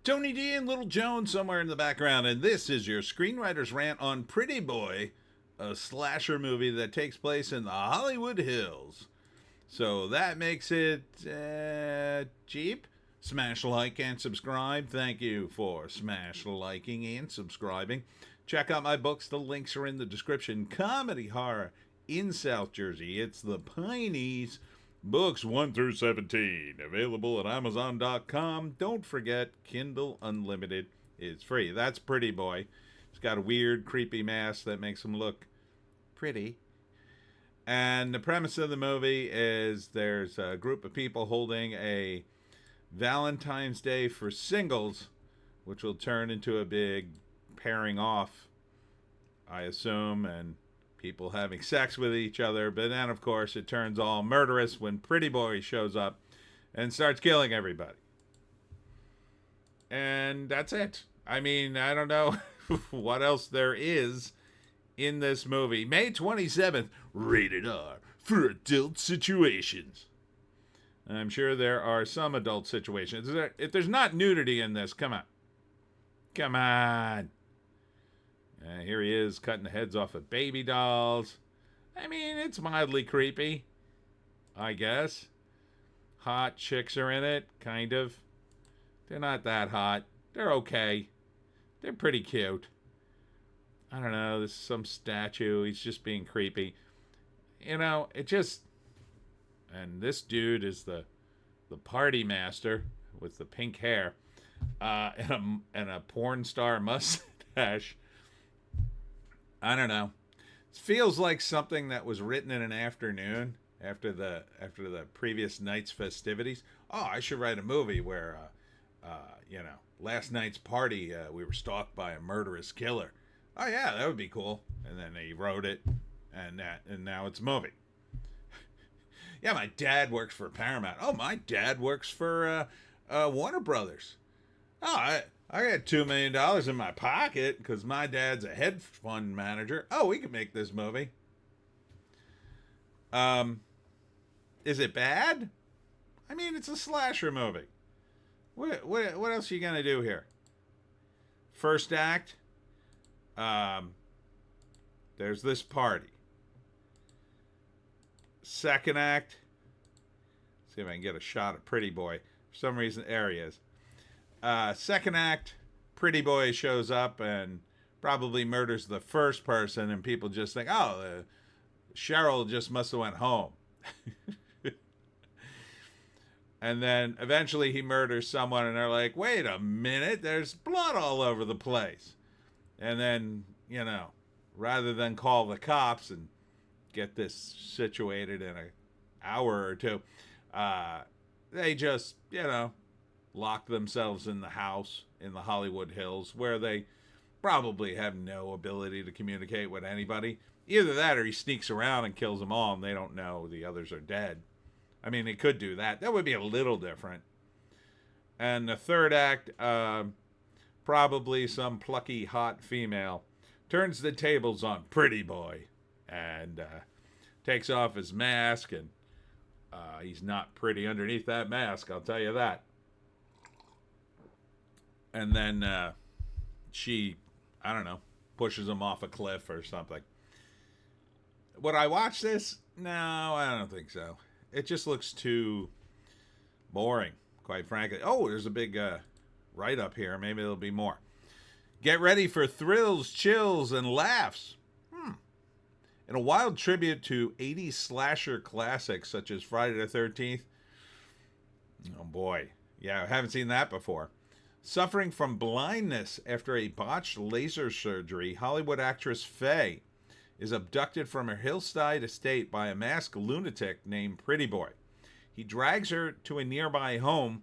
Tony D and Little Jones somewhere in the background, and this is your Screenwriter's Rant on Pretty Boy, a slasher movie that takes place in the Hollywood Hills. So that makes it cheap. Smash like and subscribe. Thank you for smash liking and subscribing. Check out my books. The links are in the description. Comedy horror in South Jersey. It's the Pineys. Books 1 through 17. Available at Amazon.com. Don't forget, Kindle Unlimited is free. That's Pretty Boy. He's got a weird, creepy mask that makes him look pretty. And the premise of the movie is there's a group of people holding a Valentine's Day for singles, which will turn into a big pairing off, I assume, and people having sex with each other. But then, of course, it turns all murderous when Pretty Boy shows up and starts killing everybody. And that's it. I mean, I don't know what else there is in this movie. May 27th, rated R for adult situations. I'm sure there are some adult situations. If there's not nudity in this, come on. Come on. Here he is cutting the heads off of baby dolls. I mean, it's mildly creepy, I guess. Hot chicks are in it, kind of. They're not that hot. They're okay. They're pretty cute. I don't know, this is some statue. He's just being creepy. You know, it just... And this dude is the party master with the pink hair and a porn star mustache. I don't know. It feels like something that was written in an afternoon after the previous night's festivities. Oh, I should write a movie where, last night's party we were stalked by a murderous killer. Oh yeah, that would be cool. And then he wrote it, and now it's a movie. Yeah, my dad works for Paramount. Oh, my dad works for Warner Brothers. Oh, I got $2 million in my pocket because my dad's a hedge fund manager. Oh, we can make this movie. Is it bad? I mean, it's a slasher movie. What else are you gonna do here? First act. There's this party. Second act. See if I can get a shot of Pretty Boy. For some reason, there he is. Second act, Pretty Boy shows up and probably murders the first person, and people just think, oh, Cheryl just must have went home. And then eventually he murders someone, and they're like, wait a minute, there's blood all over the place. And then, rather than call the cops and get this situated in an hour or two, they just, lock themselves in the house in the Hollywood Hills, where they probably have no ability to communicate with anybody. Either that or he sneaks around and kills them all and they don't know the others are dead. I mean, he could do that. That would be a little different. And the third act, probably some plucky hot female turns the tables on Pretty Boy and takes off his mask, and he's not pretty underneath that mask, I'll tell you that. And then she, I don't know, pushes him off a cliff or something. Would I watch this? No, I don't think so. It just looks too boring, quite frankly. Oh, there's a big write-up here. Maybe there'll be more. Get ready for thrills, chills, and laughs. In a wild tribute to 80s slasher classics such as Friday the 13th. Oh boy. Yeah, I haven't seen that before. Suffering from blindness after a botched laser surgery, Hollywood actress Faye is abducted from her hillside estate by a masked lunatic named Pretty Boy. He drags her to a nearby home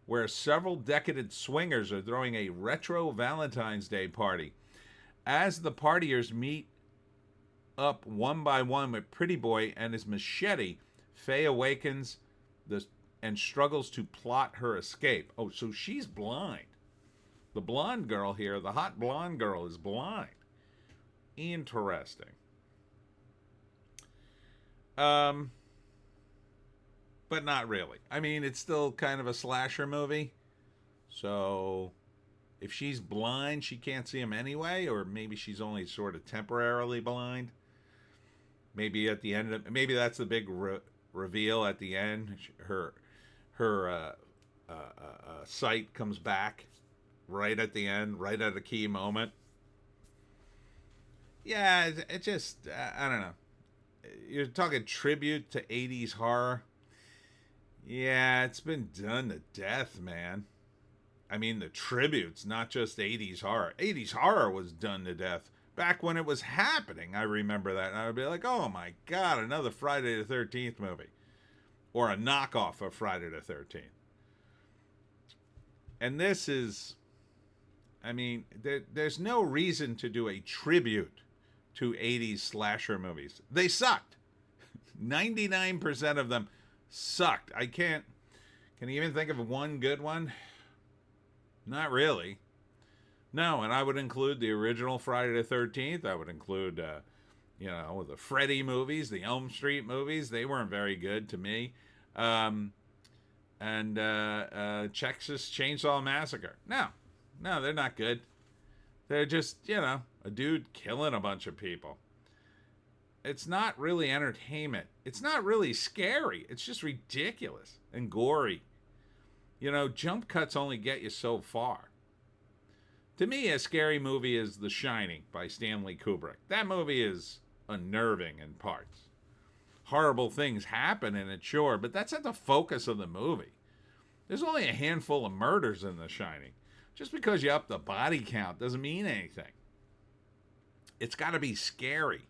where several decadent swingers are throwing a retro Valentine's Day party. As the partiers meet up one by one with Pretty Boy and his machete, Faye awakens and struggles to plot her escape. Oh, so she's blind. The blonde girl here, the hot blonde girl, is blind. Interesting. But not really. I mean, it's still kind of a slasher movie. So, If she's blind, she can't see him anyway, or maybe she's only sort of temporarily blind. Maybe at the end of maybe that's the big reveal at the end. Her sight comes back right at the end, right at a key moment. Yeah, it just I don't know. You're talking tribute to 80s horror. Yeah, it's been done to death, man. I mean, the tributes, not just 80s horror. 80s horror was done to death back when it was happening. I remember that. And I would be like, oh my God, another Friday the 13th movie. Or a knockoff of Friday the 13th. And this is, I mean, there's no reason to do a tribute to 80s slasher movies. They sucked. 99% of them sucked. Can you even think of one good one? Not really. No, and I would include the original Friday the 13th. I would include, the Freddy movies, the Elm Street movies. They weren't very good to me. And Texas Chainsaw Massacre. No, they're not good. They're just, a dude killing a bunch of people. It's not really entertainment. It's not really scary. It's just ridiculous and gory. Jump cuts only get you so far. To me, a scary movie is The Shining by Stanley Kubrick. That movie is unnerving in parts. Horrible things happen in it, sure, but that's not the focus of the movie. There's only a handful of murders in The Shining. Just because you up the body count doesn't mean anything. It's got to be scary.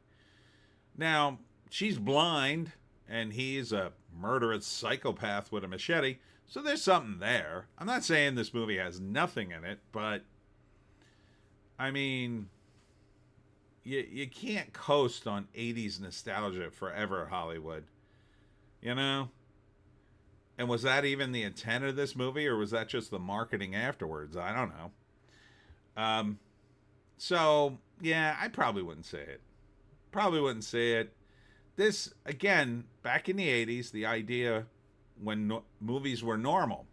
Now, she's blind, and he's a murderous psychopath with a machete, so there's something there. I'm not saying this movie has nothing in it, but, I mean, you can't coast on 80s nostalgia forever, Hollywood. And was that even the intent of this movie, or was that just the marketing afterwards? I don't know. So, yeah, I probably wouldn't say it. This, again, back in the 80s, the idea when movies were normal,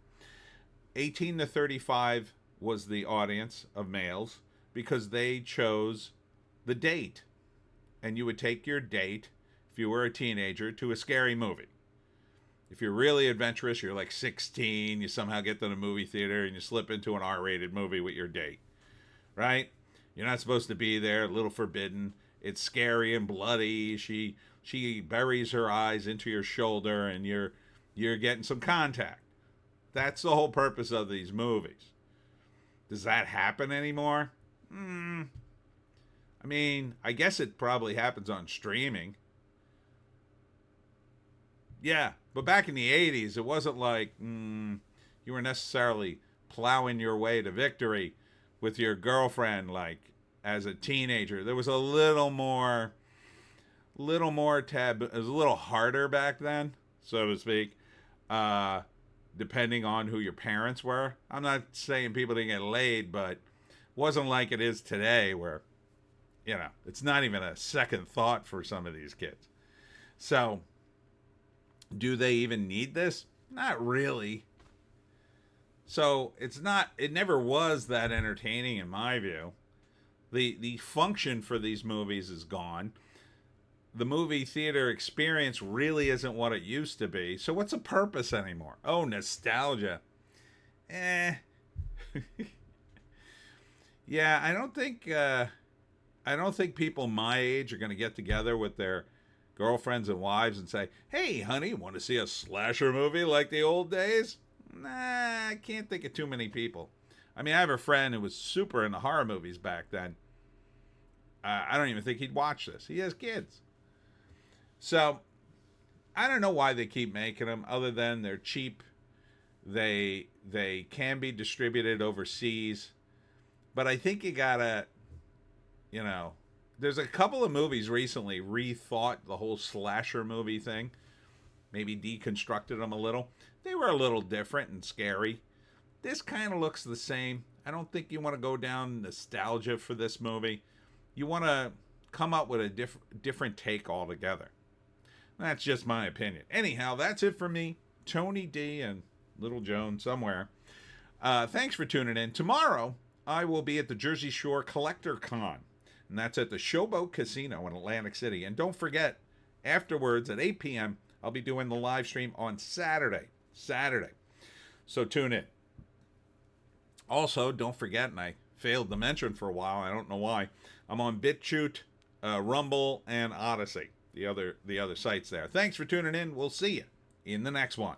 18 to 35 was the audience of males because they chose the date. And you would take your date, if you were a teenager, to a scary movie. If you're really adventurous, you're like 16, you somehow get to the movie theater and you slip into an R-rated movie with your date, right? You're not supposed to be there, a little forbidden. It's scary and bloody. She buries her eyes into your shoulder and you're getting some contact. That's the whole purpose of these movies. Does that happen anymore? I mean, I guess it probably happens on streaming. Yeah, but back in the 80s, it wasn't like you were necessarily plowing your way to victory with your girlfriend like as a teenager. There was a little more taboo. It was a little harder back then, so to speak, depending on who your parents were. I'm not saying people didn't get laid, but it wasn't like it is today where, it's not even a second thought for some of these kids. So, do they even need this? Not really. So, it never was that entertaining in my view. The function for these movies is gone. The movie theater experience really isn't what it used to be. So what's the purpose anymore? Oh, nostalgia. Yeah, I don't think people my age are going to get together with their girlfriends and wives and say, "Hey, honey, want to see a slasher movie like the old days?" Nah, I can't think of too many people. I mean, I have a friend who was super into horror movies back then. I don't even think he'd watch this. He has kids. So, I don't know why they keep making them, other than they're cheap. They can be distributed overseas. But I think you gotta, there's a couple of movies recently rethought the whole slasher movie thing. Maybe deconstructed them a little. They were a little different and scary. This kind of looks the same. I don't think you want to go down nostalgia for this movie. You want to come up with a different take altogether. That's just my opinion. Anyhow, that's it for me. Tony D and Little Joan somewhere. Thanks for tuning in. Tomorrow, I will be at the Jersey Shore Collector Con, and that's at the Showboat Casino in Atlantic City. And don't forget, afterwards at 8 p.m., I'll be doing the live stream on Saturday. So tune in. Also, don't forget, and I failed to mention for a while, I don't know why, I'm on Bitchute, Rumble, and Odysee, the other sites there. Thanks for tuning in. We'll see you in the next one.